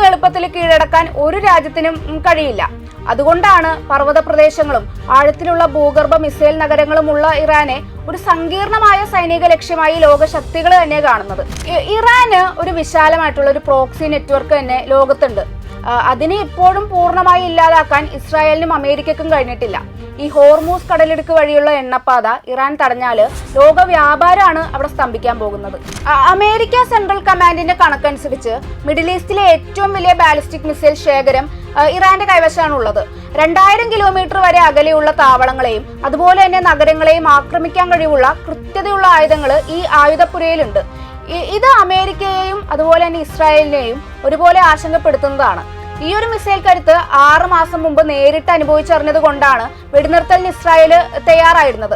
എളുപ്പത്തിൽ കീഴടക്കാൻ ഒരു രാജ്യത്തിനും കഴിയില്ല. അതുകൊണ്ടാണ് പർവ്വത പ്രദേശങ്ങളും ആഴത്തിലുള്ള ഭൂഗർഭ മിസൈൽ നഗരങ്ങളുമുള്ള ഇറാനെ ഒരു സങ്കീർണമായ സൈനിക ലക്ഷ്യമായി ലോകശക്തികൾ തന്നെ കാണുന്നത്. ഇറാന് ഒരു വിശാലമായിട്ടുള്ള ഒരു പ്രോക്സി നെറ്റ്വർക്ക് തന്നെ ലോകത്തുണ്ട്. അതിനെ ഇപ്പോഴും പൂർണ്ണമായി ഇല്ലാതാക്കാൻ ഇസ്രായേലിനും അമേരിക്കക്കും കഴിഞ്ഞിട്ടില്ല. ഈ ഹോർമൂസ് കടലിടുക്ക് വഴിയുള്ള എണ്ണപ്പാത ഇറാൻ തടഞ്ഞാൽ ലോക വ്യാപാരമാണ് അവിടെ സ്തംഭിക്കാൻ പോകുന്നത്. അമേരിക്ക സെൻട്രൽ കമാൻഡിന്റെ കണക്കനുസരിച്ച് മിഡിൽ ഈസ്റ്റിലെ ഏറ്റവും വലിയ ബാലിസ്റ്റിക് മിസൈൽ ശേഖരം ഇറാന്റെ കൈവശമാണുള്ളത്. 2000 കിലോമീറ്റർ വരെ അകലെയുള്ള താവളങ്ങളെയും അതുപോലെ തന്നെ നഗരങ്ങളെയും ആക്രമിക്കാൻ കഴിവുള്ള കൃത്യതയുള്ള ആയുധങ്ങൾ ഈ ആയുധപ്പുരയിലുണ്ട്. ഇത് അമേരിക്കയെയും അതുപോലെ തന്നെ ഇസ്രായേലിനെയും ഒരുപോലെ ആശങ്കപ്പെടുത്തുന്നതാണ്. ഈ ഒരു മിസൈൽ കരുത്ത് 6 മാസം മുമ്പ് നേരിട്ട് അനുഭവിച്ചറിഞ്ഞത് കൊണ്ടാണ് വെടിനിർത്തലിന് ഇസ്രായേൽ തയ്യാറായിരുന്നത്.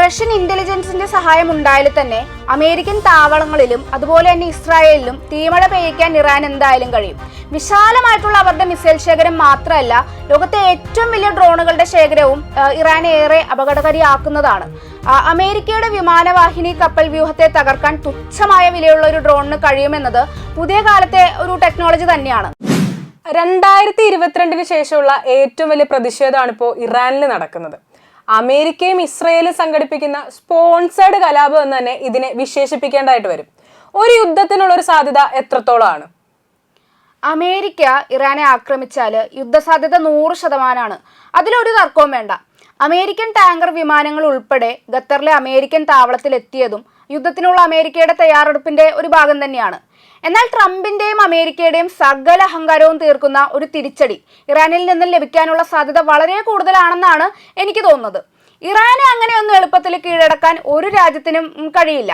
റഷ്യൻ ഇന്റലിജൻസിന്റെ സഹായം ഉണ്ടായാലും തന്നെ അമേരിക്കൻ താവളങ്ങളിലും അതുപോലെ തന്നെ ഇസ്രായേലിലും തീമഴ പെയ്യിക്കാൻ ഇറാൻ എന്തായാലും കഴിയും. വിശാലമായിട്ടുള്ള അവരുടെ മിസൈൽ ശേഖരം മാത്രമല്ല, ലോകത്തെ ഏറ്റവും വലിയ ഡ്രോണുകളുടെ ശേഖരവും ഇറാനെ ഏറെ അപകടകാരിയാക്കുന്നതാണ്. അമേരിക്കയുടെ വിമാനവാഹിനി കപ്പൽ വ്യൂഹത്തെ തകർക്കാൻ തുച്ഛമായ വിലയുള്ള ഒരു ഡ്രോണിന് കഴിയുമെന്നത് പുതിയ കാലത്തെ ഒരു ടെക്നോളജി തന്നെയാണ്. 2022 ശേഷമുള്ള ഏറ്റവും വലിയ പ്രതിഷേധമാണ് ഇപ്പോൾ ഇറാനിൽ നടക്കുന്നത്. അമേരിക്കയും ഇസ്രയേലും സംഘടിപ്പിക്കുന്ന സ്പോൺസേഡ് കലാപം എന്ന് തന്നെ ഇതിനെ വിശേഷിപ്പിക്കേണ്ടതായിട്ട് വരും. ഒരു യുദ്ധത്തിനുള്ള ഒരു സാധ്യത എത്രത്തോളമാണ്? അമേരിക്ക ഇറാനെ ആക്രമിച്ചാൽ യുദ്ധസാധ്യത 100%. അതിലൊരു തർക്കവും വേണ്ട. അമേരിക്കൻ ടാങ്കർ വിമാനങ്ങൾ ഉൾപ്പെടെ ഖത്തറിലെ അമേരിക്കൻ താവളത്തിൽ എത്തിയതും യുദ്ധത്തിനുള്ള അമേരിക്കയുടെ തയ്യാറെടുപ്പിന്റെ ഒരു ഭാഗം തന്നെയാണ്. എന്നാൽ ട്രംപിന്റെയും അമേരിക്കയുടെയും സകല അഹങ്കാരവും തീർക്കുന്ന ഒരു തിരിച്ചടി ഇറാനിൽ നിന്നും ലഭിക്കാനുള്ള സാധ്യത വളരെ കൂടുതലാണെന്നാണ് എനിക്ക് തോന്നുന്നത്. ഇറാനെ അങ്ങനെയൊന്നും എളുപ്പത്തിൽ കീഴടക്കാൻ ഒരു രാജ്യത്തിനും കഴിയില്ല.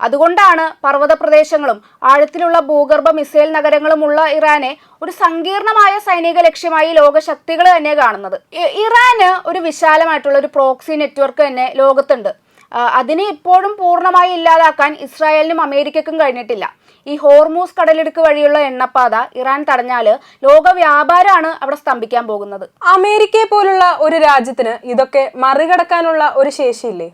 അതുകൊണ്ടാണ് പർവ്വത പ്രദേശങ്ങളും ആഴത്തിലുള്ള ഭൂഗർഭ മിസൈൽ നഗരങ്ങളുമുള്ള ഇറാനെ ഒരു സങ്കീർണമായ സൈനിക ലക്ഷ്യമായി ലോകശക്തികൾ തന്നെ കാണുന്നത്. ഇറാന് ഒരു വിശാലമായിട്ടുള്ള ഒരു പ്രോക്സി നെറ്റ്വർക്ക് തന്നെ ലോകത്തുണ്ട്. അതിനെ ഇപ്പോഴും പൂർണ്ണമായി ഇല്ലാതാക്കാൻ ഇസ്രായേലിനും അമേരിക്കക്കും കഴിഞ്ഞിട്ടില്ല. ഈ ഹോർമൂസ് കടലിടുക്ക് വഴിയുള്ള എണ്ണപ്പാത ഇറാൻ തടഞ്ഞാൽ ലോക വ്യാപാരമാണ് അവിടെ സ്തംഭിക്കാൻ പോകുന്നത്. അമേരിക്കയെ പോലുള്ള ഒരു രാജ്യത്തിന് ഇതൊക്കെ മറികടക്കാനുള്ള ഒരു ശേഷിയില്ലേ?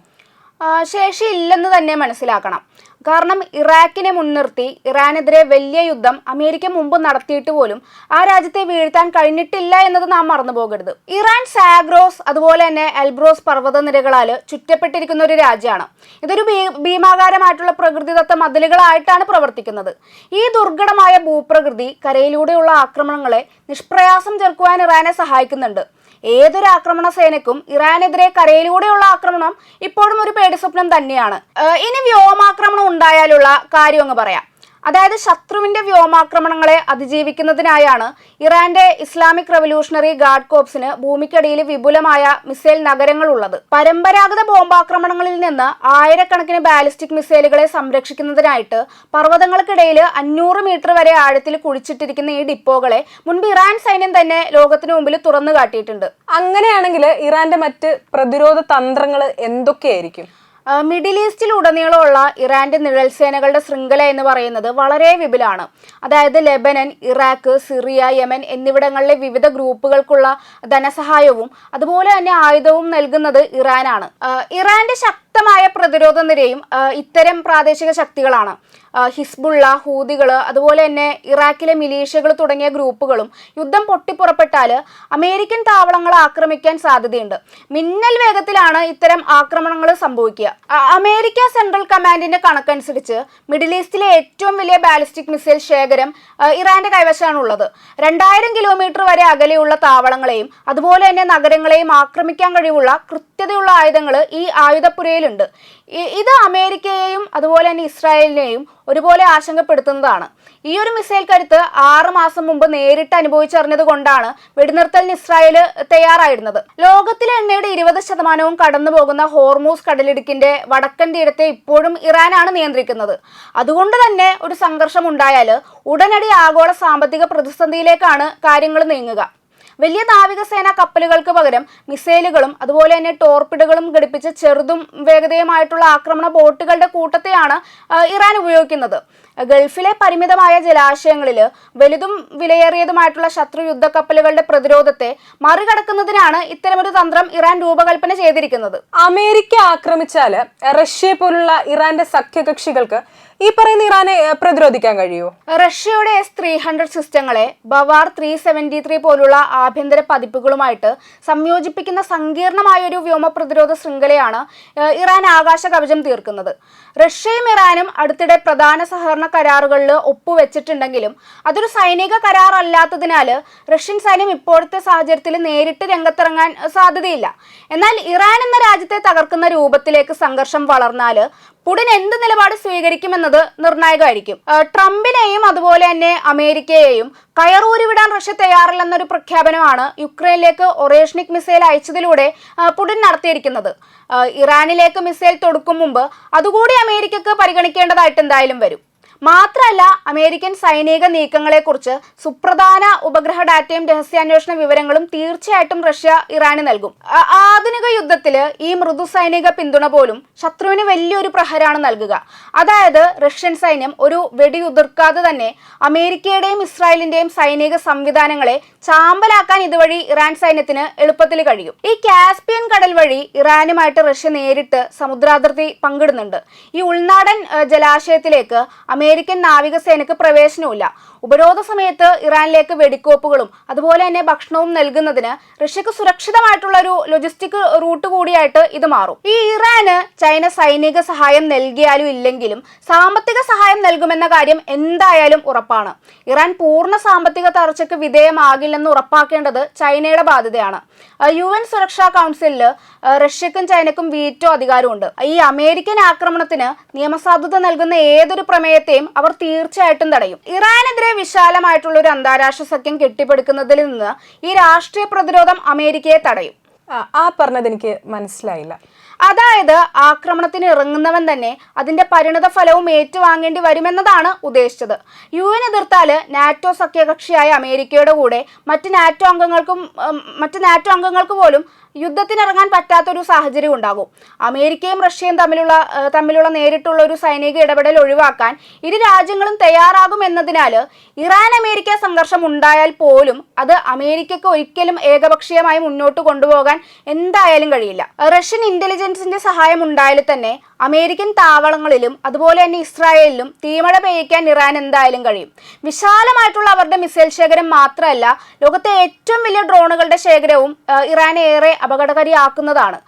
ശേഷി ഇല്ലെന്ന് തന്നെ മനസ്സിലാക്കണം. കാരണം ഇറാഖിനെ മുൻനിർത്തി ഇറാനെതിരെ വലിയ യുദ്ധം അമേരിക്ക മുമ്പ് നടത്തിയിട്ട് പോലും ആ രാജ്യത്തെ വീഴ്ത്താൻ കഴിഞ്ഞിട്ടില്ല എന്നത് നാം മറന്നു പോകരുത്. ഇറാൻ സാഗ്രോസ് അതുപോലെ തന്നെ എൽബ്രോസ് പർവ്വതനിരകളാൽ ചുറ്റപ്പെട്ടിരിക്കുന്ന ഒരു രാജ്യമാണ്. ഇതൊരു ഭീമാകാരമായിട്ടുള്ള പ്രകൃതിദത്ത മതിലുകളായിട്ടാണ് പ്രവർത്തിക്കുന്നത്. ഈ ദുർഘടമായ ഭൂപ്രകൃതി കരയിലൂടെയുള്ള ആക്രമണങ്ങളെ നിഷ്പ്രയാസം ചെറുക്കുവാൻ ഇറാനെ സഹായിക്കുന്നുണ്ട്. ഏതൊരു ആക്രമണ സേനയ്ക്കും ഇറാനെതിരെ കരയിലൂടെയുള്ള ആക്രമണം ഇപ്പോഴും ഒരു പേടിസ്വപ്നം തന്നെയാണ്. ഇനി വ്യോമാക്രമണം ഉണ്ടായാലുള്ള കാര്യം അങ്ങ് പറയാം. അതായത് ശത്രുവിന്റെ വ്യോമാക്രമണങ്ങളെ അതിജീവിക്കുന്നതിനായാണ് ഇറാന്റെ ഇസ്ലാമിക് റവല്യൂഷണറി ഗാർഡ് കോർപ്സിന് ഭൂമിക്കടിയിൽ വിപുലമായ മിസൈൽ നഗരങ്ങൾ ഉള്ളത്. പരമ്പരാഗത ബോംബാക്രമണങ്ങളിൽ നിന്ന് ആയിരക്കണക്കിന് ബാലിസ്റ്റിക് മിസൈലുകളെ സംരക്ഷിക്കുന്നതിനായിട്ട് പർവ്വതങ്ങൾക്കിടയിൽ 500 മീറ്റർ വരെ ആഴത്തിൽ കുഴിച്ചിട്ടിരിക്കുന്ന ഈ ഡിപ്പോകളെ മുൻപ് ഇറാൻ സൈന്യം തന്നെ ലോകത്തിന് മുമ്പിൽ തുറന്നു കാട്ടിയിട്ടുണ്ട്. അങ്ങനെയാണെങ്കിൽ ഇറാന്റെ മറ്റ് പ്രതിരോധ തന്ത്രങ്ങൾ എന്തൊക്കെയായിരിക്കും? മിഡിൽ ഈസ്റ്റിലുടനീളമുള്ള ഇറാന്റെ നിഴൽ സേനകളുടെ ശൃംഖല എന്ന് പറയുന്നത് വളരെ വിപുലമാണ്. അതായത് ലെബനൻ, ഇറാഖ്, സിറിയ, യമൻ എന്നിവിടങ്ങളിലെ വിവിധ ഗ്രൂപ്പുകൾക്കുള്ള ധനസഹായവും അതുപോലെ തന്നെ ആയുധവും നൽകുന്നത് ഇറാനാണ്. ഇറാന്റെ ശക്തമായ പ്രതിരോധ നിരയും ഇത്തരം പ്രാദേശിക ശക്തികളാണ്. ഹിസ്ബുള്ള, ഹൂതികൾ അതുപോലെ തന്നെ ഇറാഖിലെ മിലീഷ്യകൾ തുടങ്ങിയ ഗ്രൂപ്പുകളും യുദ്ധം പൊട്ടിപ്പുറപ്പെട്ടാൽ അമേരിക്കൻ താവളങ്ങൾ ആക്രമിക്കാൻ സാധ്യതയുണ്ട്. മിന്നൽ വേഗത്തിലാണ് ഇത്തരം ആക്രമണങ്ങൾ സംഭവിക്കുക. അമേരിക്ക സെൻട്രൽ കമാൻഡിന്റെ കണക്കനുസരിച്ച് മിഡിൽ ഈസ്റ്റിലെ ഏറ്റവും വലിയ ബാലിസ്റ്റിക് മിസൈൽ ശേഖരം ഇറാന്റെ കൈവശമാണുള്ളത്. 2000 കിലോമീറ്റർ വരെ അകലെയുള്ള താവളങ്ങളെയും അതുപോലെ തന്നെ നഗരങ്ങളെയും ആക്രമിക്കാൻ കഴിവുള്ള കൃത്യതയുള്ള ആയുധങ്ങൾ ഈ ആയുധപ്പുരയിലുണ്ട്. ഇത് അമേരിക്കയെയും അതുപോലെ തന്നെ ഇസ്രായേലിനെയും ഒരുപോലെ ആശങ്കപ്പെടുത്തുന്നതാണ്. ഈ ഒരു മിസൈൽ കരുത്ത് 6 മാസം മുമ്പ് നേരിട്ട് അനുഭവിച്ചറിഞ്ഞത് കൊണ്ടാണ് വെടിനിർത്തലിന് ഇസ്രായേൽ തയ്യാറായിരുന്നത്. ലോകത്തിലെ എണ്ണയുടെ 20% കടന്നു പോകുന്ന ഹോർമൂസ് കടലിടുക്കിന്റെ വടക്കൻ തീരത്തെ ഇപ്പോഴും ഇറാനാണ് നിയന്ത്രിക്കുന്നത്. അതുകൊണ്ട് തന്നെ ഒരു സംഘർഷം ഉണ്ടായാൽ ഉടനടി ആഗോള സാമ്പത്തിക പ്രതിസന്ധിയിലേക്കാണ് കാര്യങ്ങൾ നീങ്ങുക. വലിയ നാവികസേന കപ്പലുകൾക്ക് പകരം മിസൈലുകളും അതുപോലെ തന്നെ ടോർപിഡുകളും ഘടിപ്പിച്ച ചെറുതും വേഗതയുമായിട്ടുള്ള ആക്രമണ ബോട്ടുകളുടെ കൂട്ടത്തെയാണ് ഇറാൻ ഉപയോഗിക്കുന്നത്. ഗൾഫിലെ പരിമിതമായ ജലാശയങ്ങളിൽ വലുതും വിലയേറിയതുമായിട്ടുള്ള ശത്രു യുദ്ധക്കപ്പലുകളുടെ പ്രതിരോധത്തെ മറികടക്കുന്നതിനാണ് ഇത്തരമൊരു തന്ത്രം ഇറാൻ രൂപകൽപ്പന ചെയ്തിരിക്കുന്നത്. അമേരിക്ക ആക്രമിച്ചാൽ റഷ്യയെ പോലുള്ള ഇറാന്റെ സഖ്യകക്ഷികൾക്ക് ഈ പറയുന്ന ഇറാനെ പ്രതിരോധിക്കാൻ കഴിയുമോ? റഷ്യയുടെ S-300 സിസ്റ്റങ്ങളെ ബവാർ 373 പോലുള്ള ആഭ്യന്തര പതിപ്പുകളുമായിട്ട് സംയോജിപ്പിക്കുന്ന സങ്കീർണമായ ഒരു വ്യോമ പ്രതിരോധ ശൃംഖലയാണ് ഇറാൻ ആകാശ കവചം തീർക്കുന്നത്. റഷ്യയും ഇറാനും അടുത്തിടെ പ്രധാന സഹകരണ കരാറുകളിൽ ഒപ്പുവെച്ചിട്ടുണ്ടെങ്കിലും അതൊരു സൈനിക കരാർ അല്ലാത്തതിനാൽ റഷ്യൻ സൈന്യം ഇപ്പോഴത്തെ സാഹചര്യത്തിൽ നേരിട്ട് രംഗത്തിറങ്ങാൻ സാധ്യതയില്ല. എന്നാൽ ഇറാൻ എന്ന രാജ്യത്തെ തകർക്കുന്ന രൂപത്തിലേക്ക് സംഘർഷം വളർന്നാൽ പുടിൻ എന്ത് നിലപാട് സ്വീകരിക്കുമെന്നത് നിർണായകമായിരിക്കും. ട്രംപിനെയും അതുപോലെ തന്നെ അമേരിക്കയെയും കയറൂരിവിടാൻ റഷ്യ തയ്യാറില്ലെന്നൊരു പ്രഖ്യാപനമാണ് യുക്രൈനിലേക്ക് ഒറേഷ്നിക് മിസൈൽ അയച്ചതിലൂടെ പുടിൻ നടത്തിയിരിക്കുന്നത്. ഇറാനിലേക്ക് മിസൈൽ തൊടുക്കും മുമ്പ് അതുകൂടി അമേരിക്കക്ക് പരിഗണിക്കേണ്ടതായിട്ട് എന്തായാലും വരും. മാത്രമല്ല, അമേരിക്കൻ സൈനിക നീക്കങ്ങളെക്കുറിച്ച് സുപ്രധാന ഉപഗ്രഹ ഡാറ്റയും രഹസ്യാന്വേഷണ വിവരങ്ങളും തീർച്ചയായിട്ടും റഷ്യ ഇറാന് നൽകും. ആധുനിക യുദ്ധത്തിൽ ഈ മൃദു സൈനിക പിന്തുണ പോലും ശത്രുവിന് വലിയൊരു പ്രഹരമാണ് നൽകുക. അതായത് റഷ്യൻ സൈന്യം ഒരു വെടിയുതിർക്കാതെ തന്നെ അമേരിക്കയുടെയും ഇസ്രായേലിന്റെയും സൈനിക സംവിധാനങ്ങളെ ചാമ്പലാക്കാൻ ഇതുവഴി ഇറാൻ സൈന്യത്തിന് എളുപ്പത്തിൽ കഴിയും. ഈ കാസ്പിയൻ കടൽ വഴി ഇറാനുമായിട്ട് റഷ്യ നേരിട്ട് സമുദ്രാതിർത്തി പങ്കിടുന്നുണ്ട്. ഈ ഉൾനാടൻ ജലാശയത്തിലേക്ക് അമേരിക്കൻ നാവികസേനയ്ക്ക് പ്രവേശനമില്ല. ഉപരോധ സമയത്ത് ഇറാനിലേക്ക് വെടിക്കോപ്പുകളും അതുപോലെ തന്നെ ഭക്ഷണവും നൽകുന്നതിന് റഷ്യക്ക് സുരക്ഷിതമായിട്ടുള്ള ഒരു ലോജിസ്റ്റിക് റൂട്ട് കൂടിയായിട്ട് ഇത് മാറും. ഈ ഇറാന് ചൈന സൈനിക സഹായം നൽകിയാലും ഇല്ലെങ്കിലും സാമ്പത്തിക സഹായം നൽകുമെന്ന കാര്യം എന്തായാലും ഉറപ്പാണ്. ഇറാൻ പൂർണ്ണ സാമ്പത്തിക തകർച്ചയ്ക്ക് വിധേയമാകില്ലെന്ന് ഉറപ്പാക്കേണ്ടത് ചൈനയുടെ ബാധ്യതയാണ്. UN സുരക്ഷാ കൗൺസിലിൽ റഷ്യക്കും ചൈനക്കും വീറ്റോ അധികാരമുണ്ട്. ഈ അമേരിക്കൻ ആക്രമണത്തിന് നിയമസാധുത നൽകുന്ന ഏതൊരു പ്രമേയത്തെയും അവർ തീർച്ചയായിട്ടും തടയും. ഇറാനെതിരെ വിശാലമായിട്ടുള്ള ഒരു അന്താരാഷ്ട്ര സഖ്യം കെട്ടിപ്പടുക്കുന്നതിൽ നിന്ന് ഈ രാഷ്ട്രീയ പ്രതിരോധം അമേരിക്കയെ തടയും. ആ പറഞ്ഞത് എനിക്ക് മനസ്സിലായില്ല. അതായത് ആക്രമണത്തിന് ഇറങ്ങുന്നവൻ തന്നെ അതിന്റെ പരിണിത ഫലവും ഏറ്റുവാങ്ങേണ്ടി വരുമെന്നതാണ് ഉദ്ദേശിച്ചത്. UN എതിർത്താൽ നാറ്റോ സഖ്യകക്ഷിയായ അമേരിക്കയുടെ കൂടെ മറ്റ് നാറ്റോ അംഗങ്ങൾക്ക് പോലും യുദ്ധത്തിനിറങ്ങാൻ പറ്റാത്തൊരു സാഹചര്യം ഉണ്ടാകും. അമേരിക്കയും റഷ്യയും തമ്മിലുള്ള നേരിട്ടുള്ള ഒരു സൈനിക ഇടപെടൽ ഒഴിവാക്കാൻ ഇരു രാജ്യങ്ങളും തയ്യാറാകുമെന്നതിനാൽ ഇറാൻ അമേരിക്ക സംഘർഷം ഉണ്ടായാൽ പോലും അത് അമേരിക്കക്ക് ഒരിക്കലും ഏകപക്ഷീയമായി മുന്നോട്ട് കൊണ്ടുപോകാൻ എന്തായാലും കഴിയില്ല. റഷ്യൻ ഇന്റലിജൻസിന്റെ സഹായം ഉണ്ടായാൽ തന്നെ അമേരിക്കൻ താവളങ്ങളിലും അതുപോലെ തന്നെ ഇസ്രായേലിലും തീമഴ പെയ്യിക്കാൻ ഇറാൻ എന്തായാലും കഴിയും. വിശാലമായിട്ടുള്ള അവരുടെ മിസൈൽ ശേഖരം മാത്രമല്ല, ലോകത്തെ ഏറ്റവും വലിയ ഡ്രോണുകളുടെ ശേഖരവും ഇറാനെ ഏറെ അപകടകാരിയാക്കുന്നതാണ്.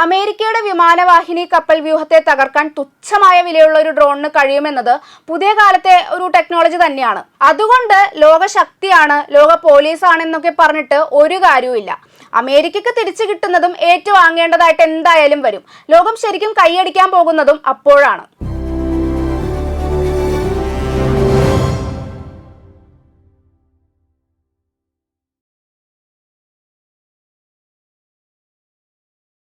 അമേരിക്കയുടെ വിമാനവാഹിനി കപ്പൽ വ്യൂഹത്തെ തകർക്കാൻ തുച്ഛമായ വിലയുള്ള ഒരു ഡ്രോണിന് കഴിയുമെന്നത് പുതിയ കാലത്തെ ഒരു ടെക്നോളജി തന്നെയാണ്. അതുകൊണ്ട് ലോക ശക്തിയാണ്, ലോക പോലീസാണെന്നൊക്കെ പറഞ്ഞിട്ട് ഒരു കാര്യവുമില്ല. അമേരിക്കക്ക് തിരിച്ചു കിട്ടുന്നതും ഏറ്റുവാങ്ങേണ്ടതായിട്ട് എന്തായാലും വരും. ലോകം ശരിക്കും കൈയടിക്കാൻ പോകുന്നതും അപ്പോഴാണ്.